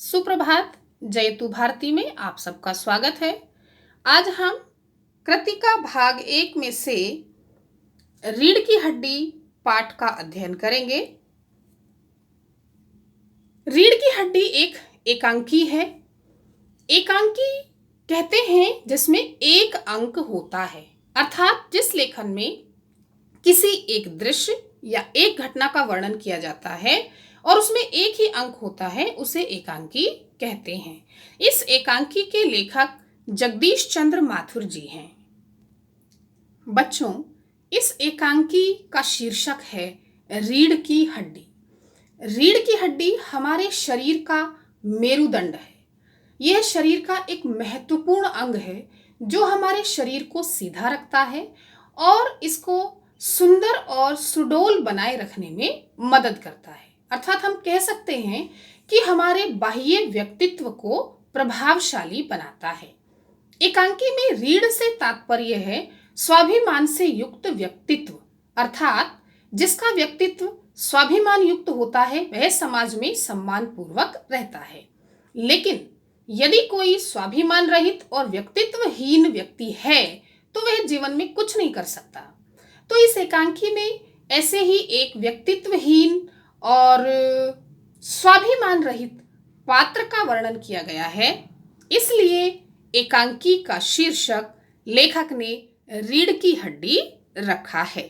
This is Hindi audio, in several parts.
सुप्रभात। जयतु भारती में आप सबका स्वागत है। आज हम कृतिका भाग 1 में से रीढ़ की हड्डी पाठ का अध्ययन करेंगे। रीढ़ की हड्डी एक एकांकी है। एकांकी कहते हैं जिसमें एक अंक होता है, अर्थात जिस लेखन में किसी एक दृश्य या एक घटना का वर्णन किया जाता है और उसमें एक ही अंक होता है, उसे एकांकी कहते हैं। इस एकांकी के लेखक जगदीश चंद्र माथुर जी हैं। बच्चों, इस एकांकी का शीर्षक है रीढ़ की हड्डी। रीढ़ की हड्डी हमारे शरीर का मेरुदंड है। यह शरीर का एक महत्वपूर्ण अंग है जो हमारे शरीर को सीधा रखता है और इसको सुंदर और सुडौल बनाए रखने में मदद करता है। अर्थात हम कह सकते हैं कि हमारे बाह्य व्यक्तित्व को प्रभावशाली बनाता है। एकांकी में रीढ़ से तात्पर्य है स्वाभिमान से युक्त व्यक्तित्व, अर्थात जिसका व्यक्तित्व स्वाभिमान युक्त होता है वह समाज में सम्मान पूर्वक रहता है। लेकिन यदि कोई स्वाभिमान रहित और व्यक्तित्वहीन व्यक्ति है तो वह जीवन में कुछ नहीं कर सकता। तो इस एकांकी में ऐसे ही एक व्यक्तित्वहीन और स्वाभिमान रहित पात्र का वर्णन किया गया है। इसलिए एकांकी का शीर्षक लेखक ने रीढ़ की हड्डी रखा है।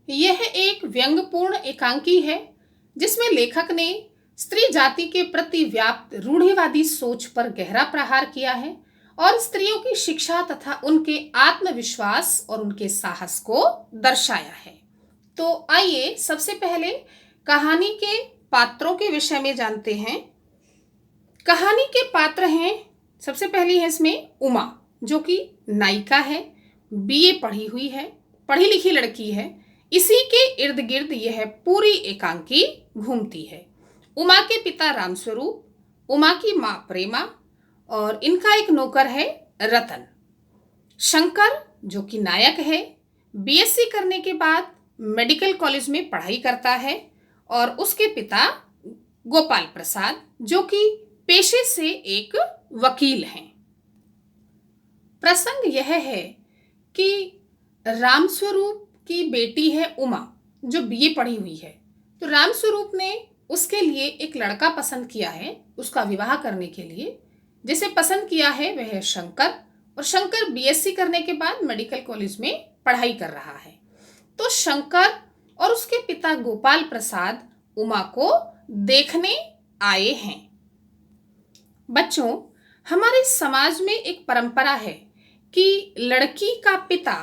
यह एक व्यंग्यपूर्ण एकांकी है जिसमें लेखक ने स्त्री जाति के प्रति व्याप्त रूढ़िवादी सोच पर गहरा प्रहार किया है और स्त्रियों की शिक्षा तथा उनके आत्मविश्वास और उनके साहस को दर्शाया है। तो आइए सबसे पहले कहानी के पात्रों के विषय में जानते हैं। कहानी के पात्र हैं, सबसे पहली है इसमें उमा, जो कि नायिका है, बीए पढ़ी हुई है, पढ़ी लिखी लड़की है। इसी के इर्द गिर्द यह पूरी एकांकी घूमती है। उमा के पिता रामस्वरूप, उमा की माँ प्रेमा और इनका एक नौकर है रतन। शंकर, जो कि नायक है, बीएससी करने के बाद मेडिकल कॉलेज में पढ़ाई करता है और उसके पिता गोपाल प्रसाद, जो कि पेशे से एक वकील हैं। प्रसंग यह है कि रामस्वरूप की बेटी है उमा, जो बीए पढ़ी हुई है। तो रामस्वरूप ने उसके लिए एक लड़का पसंद किया है उसका विवाह करने के लिए। जिसे पसंद किया है वह है शंकर, और शंकर बीएससी करने के बाद मेडिकल कॉलेज में पढ़ाई कर रहा है। तो शंकर और उसके पिता गोपाल प्रसाद उमा को देखने आए हैं। बच्चों, हमारे समाज में एक परंपरा है कि लड़की का पिता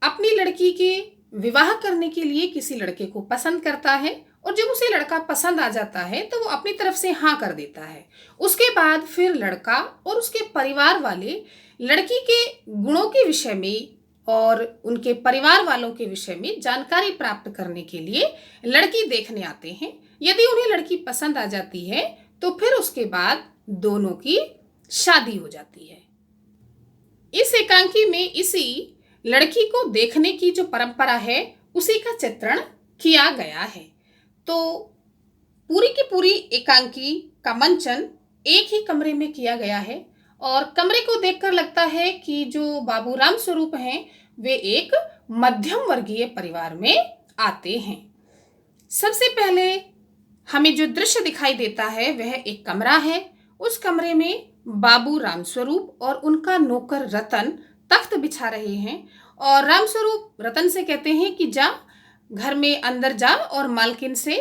अपनी लड़की के विवाह करने के लिए किसी लड़के को पसंद करता है और जब उसे लड़का पसंद आ जाता है तो वो अपनी तरफ से हाँ कर देता है। उसके बाद फिर लड़का और उसके परिवार वाले लड़की के गुणों के विषय में और उनके परिवार वालों के विषय में जानकारी प्राप्त करने के लिए लड़की देखने आते हैं। यदि उन्हें लड़की पसंद आ जाती है तो फिर उसके बाद दोनों की शादी हो जाती है। इस एकांकी में इसी लड़की को देखने की जो परंपरा है उसी का चित्रण किया गया है। तो पूरी की पूरी एकांकी का मंचन एक ही कमरे में किया गया है और कमरे को देखकर लगता है कि जो बाबू रामस्वरूप हैं वे एक मध्यम वर्गीय परिवार में आते हैं। सबसे पहले हमें जो दृश्य दिखाई देता है वह एक कमरा है। उस कमरे में बाबू रामस्वरूप और उनका नौकर रतन तख्त बिछा रहे हैं और रामस्वरूप रतन से कहते हैं कि जा घर में अंदर जा और मालकिन से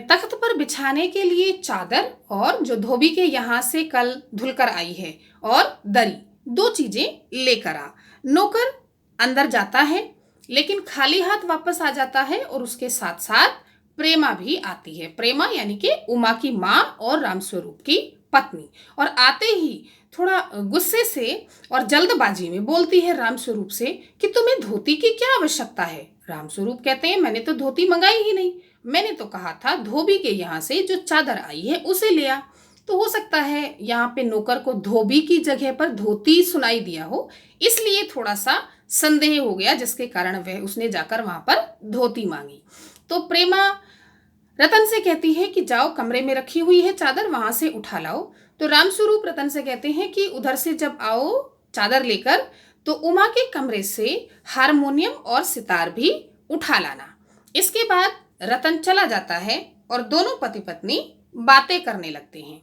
तख्त पर बिछाने के लिए चादर और जो धोबी के यहाँ से कल धुलकर आई है और दरी, दो चीजें लेकर आ। नौकर अंदर जाता है लेकिन खाली हाथ वापस आ जाता है और उसके साथ साथ प्रेमा भी आती है। प्रेमा यानी कि उमा की माँ और रामस्वरूप की पत्नी। और आते ही थोड़ा गुस्से से और जल्दबाजी में बोलती है रामस्वरूप से कि तुम्हें धोती की क्या आवश्यकता है। रामस्वरूप कहते हैं मैंने तो धोती मंगाई ही नहीं, मैंने तो कहा था धोबी के यहाँ से जो चादर आई है उसे ले आ। तो हो सकता है यहाँ पे नौकर को धोबी की जगह पर धोती सुनाई दिया हो, इसलिए थोड़ा सा संदेह हो गया जिसके कारण वह उसने जाकर वहां पर धोती मांगी। तो प्रेमा रतन से कहती है कि जाओ कमरे में रखी हुई है चादर, वहां से उठा लाओ। तो रामस्वरूप रतन से कहते हैं कि उधर से जब आओ चादर लेकर तो उमा के कमरे से हारमोनियम और सितार भी उठा लाना। इसके बाद रतन चला जाता है और दोनों पति पत्नी बातें करने लगते हैं।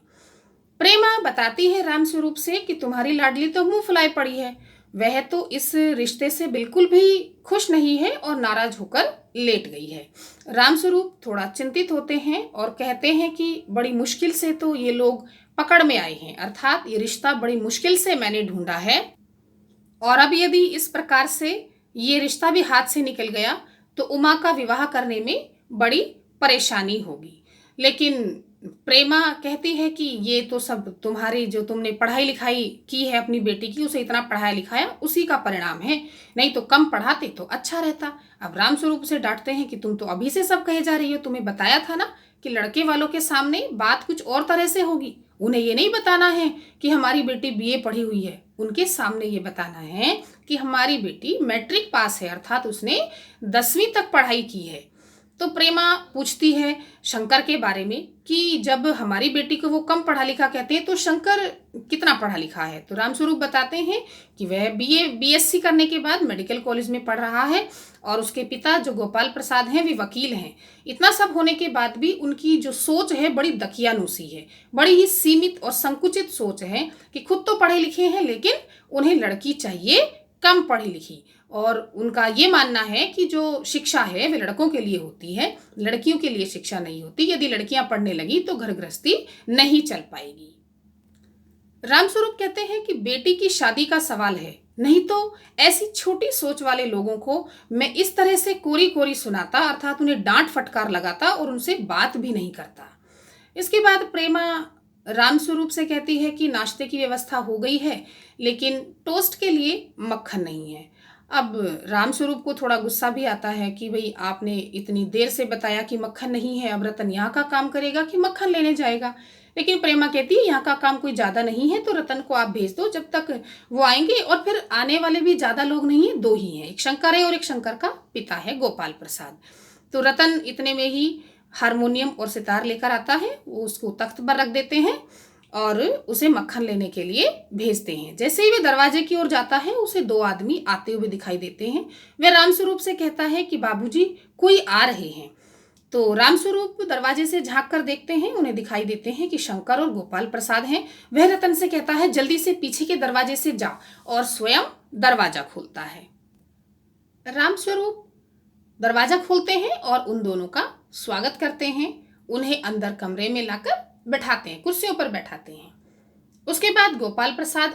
प्रेमा बताती है रामस्वरूप से कि तुम्हारी लाडली तो मुंह फुलाए पड़ी है, वह तो इस रिश्ते से बिल्कुल भी खुश नहीं है और नाराज होकर लेट गई है। रामस्वरूप थोड़ा चिंतित होते हैं और कहते हैं कि बड़ी मुश्किल से तो ये लोग पकड़ में आए हैं, अर्थात ये रिश्ता बड़ी मुश्किल से मैंने ढूंढा है और अब यदि इस प्रकार से ये रिश्ता भी हाथ से निकल गया तो उमा का विवाह करने में बड़ी परेशानी होगी। लेकिन प्रेमा कहती है कि ये तो सब तुम्हारी, जो तुमने पढ़ाई लिखाई की है अपनी बेटी की, उसे इतना पढ़ाया लिखाया, उसी का परिणाम है, नहीं तो कम पढ़ाते तो अच्छा रहता। अब रामस्वरूप से डांटते हैं कि तुम तो अभी से सब कहे जा रही हो, तुम्हें बताया था ना कि लड़के वालों के सामने बात कुछ और तरह से होगी, उन्हें ये नहीं बताना है कि हमारी बेटी बीए पढ़ी हुई है, उनके सामने ये बताना है कि हमारी बेटी मैट्रिक पास है, अर्थात उसने 10वीं तक पढ़ाई की है। तो प्रेमा पूछती है शंकर के बारे में कि जब हमारी बेटी को वो कम पढ़ा लिखा कहते हैं तो शंकर कितना पढ़ा लिखा है। तो रामस्वरूप बताते हैं कि वह बीएससी करने के बाद मेडिकल कॉलेज में पढ़ रहा है और उसके पिता जो गोपाल प्रसाद हैं वे वकील हैं। इतना सब होने के बाद भी उनकी जो सोच है बड़ी दकियानूसी है, बड़ी ही सीमित और संकुचित सोच है कि खुद तो पढ़े लिखे हैं लेकिन उन्हें लड़की चाहिए कम पढ़ी लिखी। और उनका ये मानना है कि जो शिक्षा है वे लड़कों के लिए होती है, लड़कियों के लिए शिक्षा नहीं होती। यदि लड़कियां पढ़ने लगी तो घर गृहस्थी नहीं चल पाएगी। रामस्वरूप कहते हैं कि बेटी की शादी का सवाल है, नहीं तो ऐसी छोटी सोच वाले लोगों को मैं इस तरह से कोरी कोरी सुनाता, अर्थात उन्हें डांट फटकार लगाता और उनसे बात भी नहीं करता। इसके बाद प्रेमा रामस्वरूप से कहती है कि नाश्ते की व्यवस्था हो गई है लेकिन टोस्ट के लिए मक्खन नहीं है। अब रामस्वरूप को थोड़ा गुस्सा भी आता है कि भाई आपने इतनी देर से बताया कि मक्खन नहीं है, अब रतन यहाँ का काम करेगा कि मक्खन लेने जाएगा। लेकिन प्रेमा कहती है यहाँ का काम कोई ज़्यादा नहीं है तो रतन को आप भेज दो, जब तक वो आएंगे, और फिर आने वाले भी ज़्यादा लोग नहीं है, दो ही हैं, एक शंकर है और एक शंकर का पिता है गोपाल प्रसाद। तो रतन इतने में ही हारमोनियम और सितार लेकर आता है, वो उसको तख्त पर रख देते हैं और उसे मक्खन लेने के लिए भेजते हैं। जैसे ही वे दरवाजे की ओर जाता है उसे दो आदमी आते हुए दिखाई देते हैं। वे रामस्वरूप से कहता है कि बाबूजी कोई आ रहे हैं। तो रामस्वरूप दरवाजे से झांक कर देखते हैं, उन्हें दिखाई देते हैं कि शंकर और गोपाल प्रसाद हैं। वह रतन से कहता है जल्दी से पीछे के दरवाजे से जा, और स्वयं दरवाजा खोलता है। रामस्वरूप दरवाजा खोलते हैं और उन दोनों का स्वागत करते हैं, उन्हें अंदर कमरे में लाकर बैठाते हैं, कुर्सियों पर बैठाते हैं। उसके बाद गोपाल प्रसाद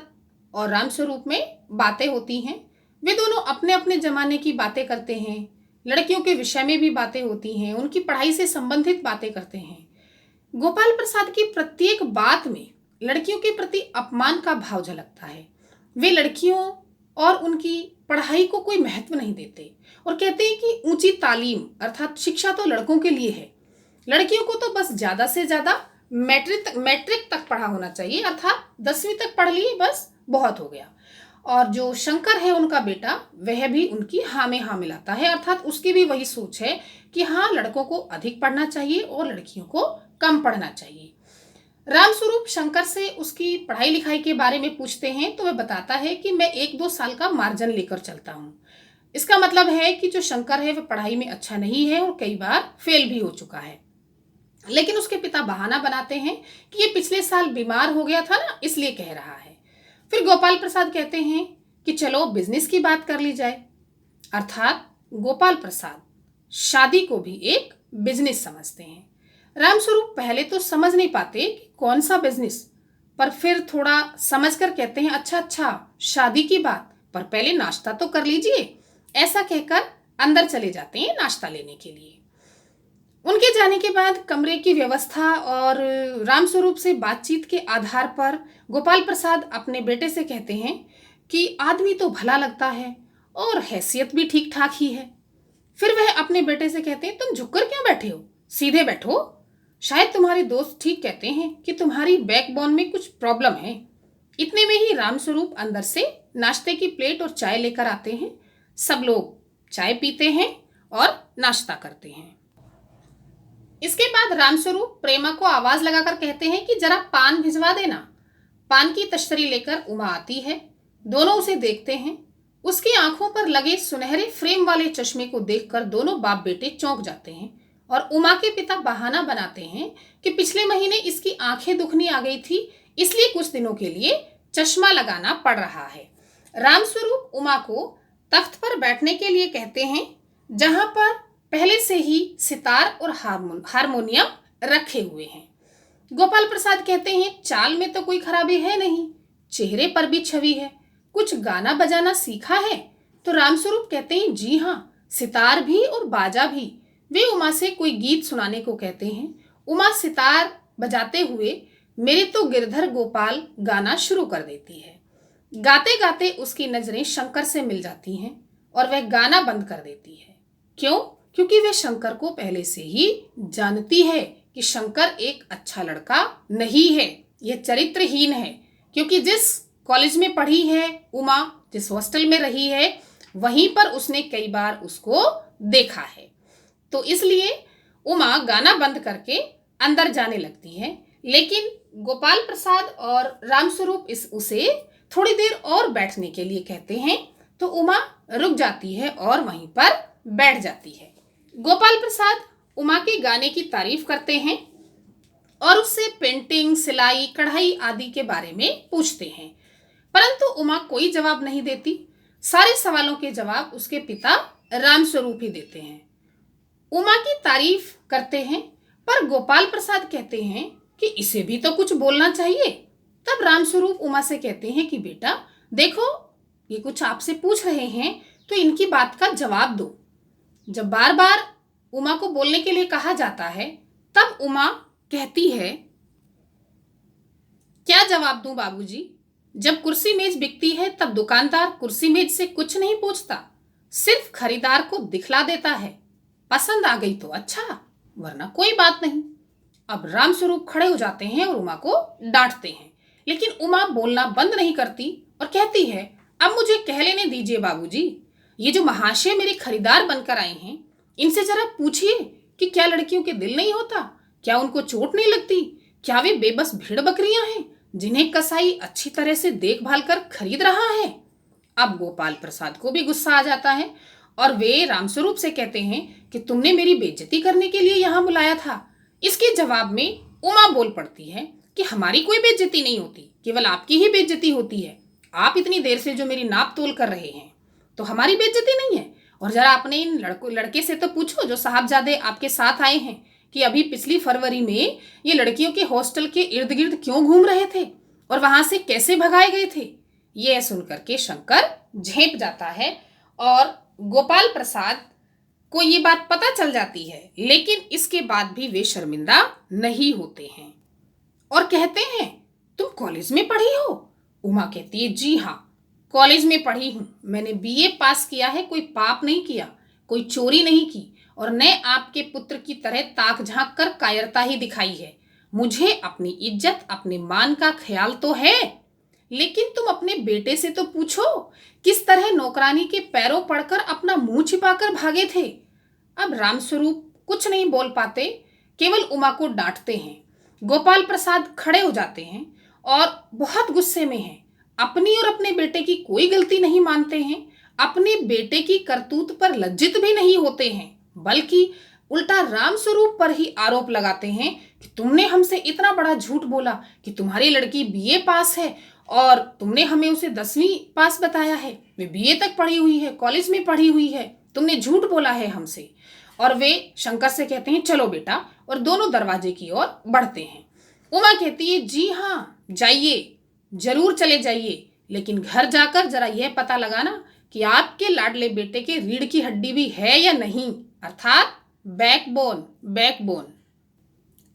और रामस्वरूप में बातें होती हैं। वे दोनों अपने अपने जमाने की बातें करते हैं, लड़कियों के विषय में भी बातें होती हैं, उनकी पढ़ाई से संबंधित बातें करते हैं। गोपाल प्रसाद की प्रत्येक बात में लड़कियों के प्रति अपमान का भाव झलकता है। वे लड़कियों और उनकी पढ़ाई को कोई महत्व नहीं देते और कहते हैं कि ऊंची तालीम अर्थात शिक्षा तो लड़कों के लिए है, लड़कियों को तो बस ज्यादा से ज्यादा मैट्रिक तक पढ़ा होना चाहिए, अर्थात 10वीं तक पढ़ लिए बस बहुत हो गया। और जो शंकर है उनका बेटा, वह भी उनकी हाँ में हाँ मिलाता है, अर्थात उसकी भी वही सोच है कि हाँ लड़कों को अधिक पढ़ना चाहिए और लड़कियों को कम पढ़ना चाहिए। रामस्वरूप शंकर से उसकी पढ़ाई लिखाई के बारे में पूछते हैं तो वह बताता है कि मैं 1-2 साल का मार्जिन लेकर चलता हूँ। इसका मतलब है कि जो शंकर है वह पढ़ाई में अच्छा नहीं है और कई बार फेल भी हो चुका है। लेकिन उसके पिता बहाना बनाते हैं कि ये पिछले साल बीमार हो गया था ना, इसलिए कह रहा है। फिर गोपाल प्रसाद कहते हैं कि चलो बिजनेस की बात कर ली जाए, अर्थात गोपाल प्रसाद शादी को भी एक बिजनेस समझते हैं। रामस्वरूप पहले तो समझ नहीं पाते कि कौन सा बिजनेस, पर फिर थोड़ा समझकर कहते हैं अच्छा शादी की बात, पर पहले नाश्ता तो कर लीजिए। ऐसा कहकर अंदर चले जाते हैं नाश्ता लेने के लिए। उनके जाने के बाद कमरे की व्यवस्था और रामस्वरूप से बातचीत के आधार पर गोपाल प्रसाद अपने बेटे से कहते हैं कि आदमी तो भला लगता है और हैसियत भी ठीक ठाक ही है। फिर वह अपने बेटे से कहते हैं तुम झुककर क्यों बैठे हो, सीधे बैठो, शायद तुम्हारे दोस्त ठीक कहते हैं कि तुम्हारी बैकबोन में कुछ प्रॉब्लम है। इतने में ही रामस्वरूप अंदर से नाश्ते की प्लेट और चाय लेकर आते हैं। सब लोग चाय पीते हैं और नाश्ता करते हैं। इसके बाद रामस्वरूप प्रेमा को आवाज लगाकर कहते हैं कि जरा पान भिजवा देना। पान की तश्तरी लेकर उमा आती है। दोनों उसे देखते हैं। उसकी आंखों पर लगे सुनहरे फ्रेम वाले चश्मे को देखकर दोनों बाप बेटे चौंक जाते हैं और उमा के पिता बहाना बनाते हैं कि पिछले महीने इसकी आंखें दुखनी आ गई थी, इसलिए कुछ दिनों के लिए चश्मा लगाना पड़ रहा है। रामस्वरूप उमा को तख्त पर बैठने के लिए कहते हैं, जहां पर पहले से ही सितार और हारमोनियम रखे हुए हैं। गोपाल प्रसाद कहते हैं, चाल में तो कोई खराबी है नहीं, चेहरे पर भी छवि है, कुछ गाना बजाना सीखा है? तो रामस्वरूप कहते हैं, जी हाँ, सितार भी और बाजा भी। वे उमा से कोई गीत सुनाने को कहते हैं। उमा सितार बजाते हुए मेरे तो गिरधर गोपाल गाना शुरू कर देती है। गाते गाते उसकी नजरें शंकर से मिल जाती हैं और वह गाना बंद कर देती है। क्यों? क्योंकि वह शंकर को पहले से ही जानती है कि शंकर एक अच्छा लड़का नहीं है, यह चरित्रहीन है। क्योंकि जिस कॉलेज में पढ़ी है उमा, जिस हॉस्टल में रही है, वहीं पर उसने कई बार उसको देखा है। तो इसलिए उमा गाना बंद करके अंदर जाने लगती है। लेकिन गोपाल प्रसाद और रामस्वरूप उसे थोड़ी देर और बैठने के लिए कहते हैं। तो उमा रुक जाती है और वहीं पर बैठ जाती है। गोपाल प्रसाद उमा के गाने की तारीफ करते हैं और उससे पेंटिंग, सिलाई, कढ़ाई आदि के बारे में पूछते हैं, परंतु उमा कोई जवाब नहीं देती। सारे सवालों के जवाब उसके पिता रामस्वरूप ही देते हैं। उमा की तारीफ करते हैं, पर गोपाल प्रसाद कहते हैं कि इसे भी तो कुछ बोलना चाहिए। तब रामस्वरूप उमा से कहते हैं कि बेटा देखो, ये कुछ आपसे पूछ रहे हैं तो इनकी बात का जवाब दो। जब बार बार उमा को बोलने के लिए कहा जाता है, तब उमा कहती है, क्या जवाब दूं बाबूजी? जब कुर्सी मेज बिकती है तब दुकानदार कुर्सी मेज से कुछ नहीं पूछता, सिर्फ खरीदार को दिखला देता है। पसंद आ गई तो अच्छा, वरना कोई बात नहीं। अब रामस्वरूप खड़े हो जाते हैं और उमा को डांटते हैं, लेकिन उमा बोलना बंद नहीं करती और कहती है, अब मुझे कह लेने दीजिए बाबूजी, ये जो महाशय मेरे खरीदार बनकर आए हैं, इनसे जरा पूछिए कि क्या लड़कियों के दिल नहीं होता? क्या उनको चोट नहीं लगती? क्या वे बेबस भेड़ बकरियां हैं जिन्हें कसाई अच्छी तरह से देखभाल कर खरीद रहा है? अब गोपाल प्रसाद को भी गुस्सा आ जाता है और वे रामस्वरूप से कहते हैं कि तुमने मेरी बेइज्जती करने के लिए यहाँ बुलाया था। इसके जवाब में उमा बोल पड़ती है कि हमारी कोई बेइज्जती नहीं होती, केवल आपकी ही बेइज्जती होती है। आप इतनी देर से जो मेरी नाप तोल कर रहे हैं, तो हमारी बेइज्जती नहीं है। और जरा अपने इन लड़के से तो पूछो जो साहबजादे आपके साथ आए हैं, कि अभी पिछली फरवरी में ये लड़कियों के हॉस्टल के इर्द गिर्द क्यों घूम रहे थे और वहां से कैसे भगाए गए थे। ये सुनकर के शंकर झेप जाता है और गोपाल प्रसाद को ये बात पता चल जाती है, लेकिन इसके बाद भी वे शर्मिंदा नहीं होते हैं और कहते हैं, तुम कॉलेज में पढ़ी हो? उमा कहती है, जी हाँ, कॉलेज में पढ़ी हूं। मैंने बीए पास किया है, कोई पाप नहीं किया, कोई चोरी नहीं की और न आपके पुत्र की तरह ताक झांक कर कायरता ही दिखाई है। मुझे अपनी इज्जत, अपने मान का ख्याल तो है, लेकिन तुम अपने बेटे से तो पूछो, किस तरह नौकरानी के पैरों पड़कर अपना मुंह छिपाकर भागे थे। अब रामस्वरूप कुछ नहीं बोल पाते, केवल उमा को डांटते हैं। गोपाल प्रसाद खड़े हो जाते हैं और बहुत गुस्से में हैं। अपनी और अपने बेटे की कोई गलती नहीं मानते हैं, अपने बेटे की करतूत पर लज्जित भी नहीं होते हैं, बल्कि उल्टा रामस्वरूप पर ही आरोप लगाते हैं कि तुमने हमसे इतना बड़ा झूठ बोला कि तुम्हारी लड़की बीए पास है और तुमने हमें उसे 10वीं पास बताया है। वे बीए तक पढ़ी हुई है, कॉलेज में पढ़ी हुई है, तुमने झूठ बोला है हमसे। और वे शंकर से कहते हैं, चलो बेटा, और दोनों दरवाजे की ओर बढ़ते हैं। उमा कहती है, जी हाँ, जाइए, जरूर चले जाइए, लेकिन घर जाकर जरा यह पता लगाना कि आपके लाडले बेटे के रीढ़ की हड्डी भी है या नहीं, अर्थात बैकबोन।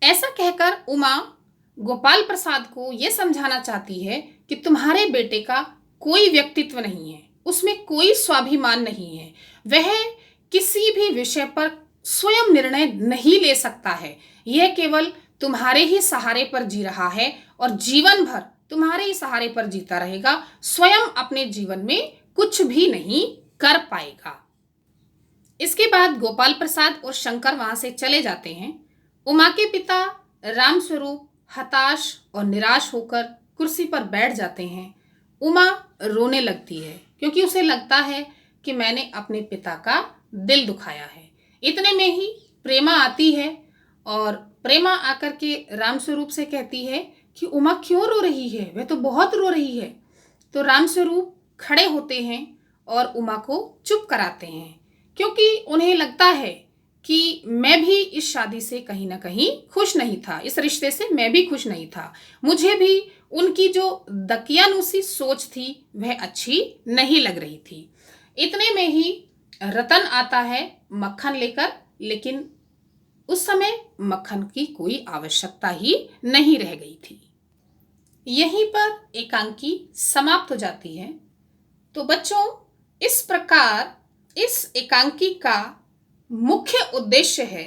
ऐसा कहकर उमा गोपाल प्रसाद को यह समझाना चाहती है कि तुम्हारे बेटे का कोई व्यक्तित्व नहीं है, उसमें कोई स्वाभिमान नहीं है, वह किसी भी विषय पर स्वयं निर्णय नहीं ले सकता है। यह केवल तुम्हारे ही सहारे पर जी रहा है और जीवन भर तुम्हारे ही सहारे पर जीता रहेगा, स्वयं अपने जीवन में कुछ भी नहीं कर पाएगा। इसके बाद गोपाल प्रसाद और शंकर वहां से चले जाते हैं। उमा के पिता रामस्वरूप हताश और निराश होकर कुर्सी पर बैठ जाते हैं। उमा रोने लगती है क्योंकि उसे लगता है कि मैंने अपने पिता का दिल दुखाया है। इतने में ही प्रेमा आती है और प्रेमा आकर के रामस्वरूप से कहती है कि उमा क्यों रो रही है, वह तो बहुत रो रही है। तो रामस्वरूप खड़े होते हैं और उमा को चुप कराते हैं क्योंकि उन्हें लगता है कि मैं भी इस शादी से कहीं ना कहीं खुश नहीं था, इस रिश्ते से मैं भी खुश नहीं था। मुझे भी उनकी जो दकियानूसी सोच थी वह अच्छी नहीं लग रही थी। इतने में ही रतन आता है मक्खन लेकर, लेकिन उस समय मक्खन की कोई आवश्यकता ही नहीं रह गई थी। यहीं पर एकांकी समाप्त हो जाती है। तो बच्चों, इस प्रकार इस एकांकी का मुख्य उद्देश्य है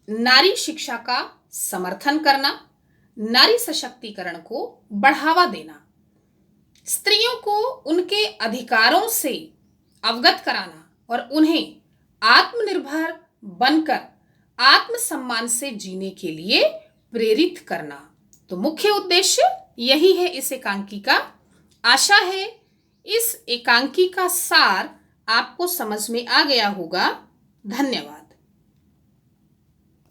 नारी शिक्षा का समर्थन करना, नारी सशक्तिकरण को बढ़ावा देना, स्त्रियों को उनके अधिकारों से अवगत कराना और उन्हें आत्मनिर्भर बनकर आत्मसम्मान से जीने के लिए प्रेरित करना। तो मुख्य उद्देश्य यही है इस एकांकी का। आशा है इस एकांकी का सार आपको समझ में आ गया होगा। धन्यवाद।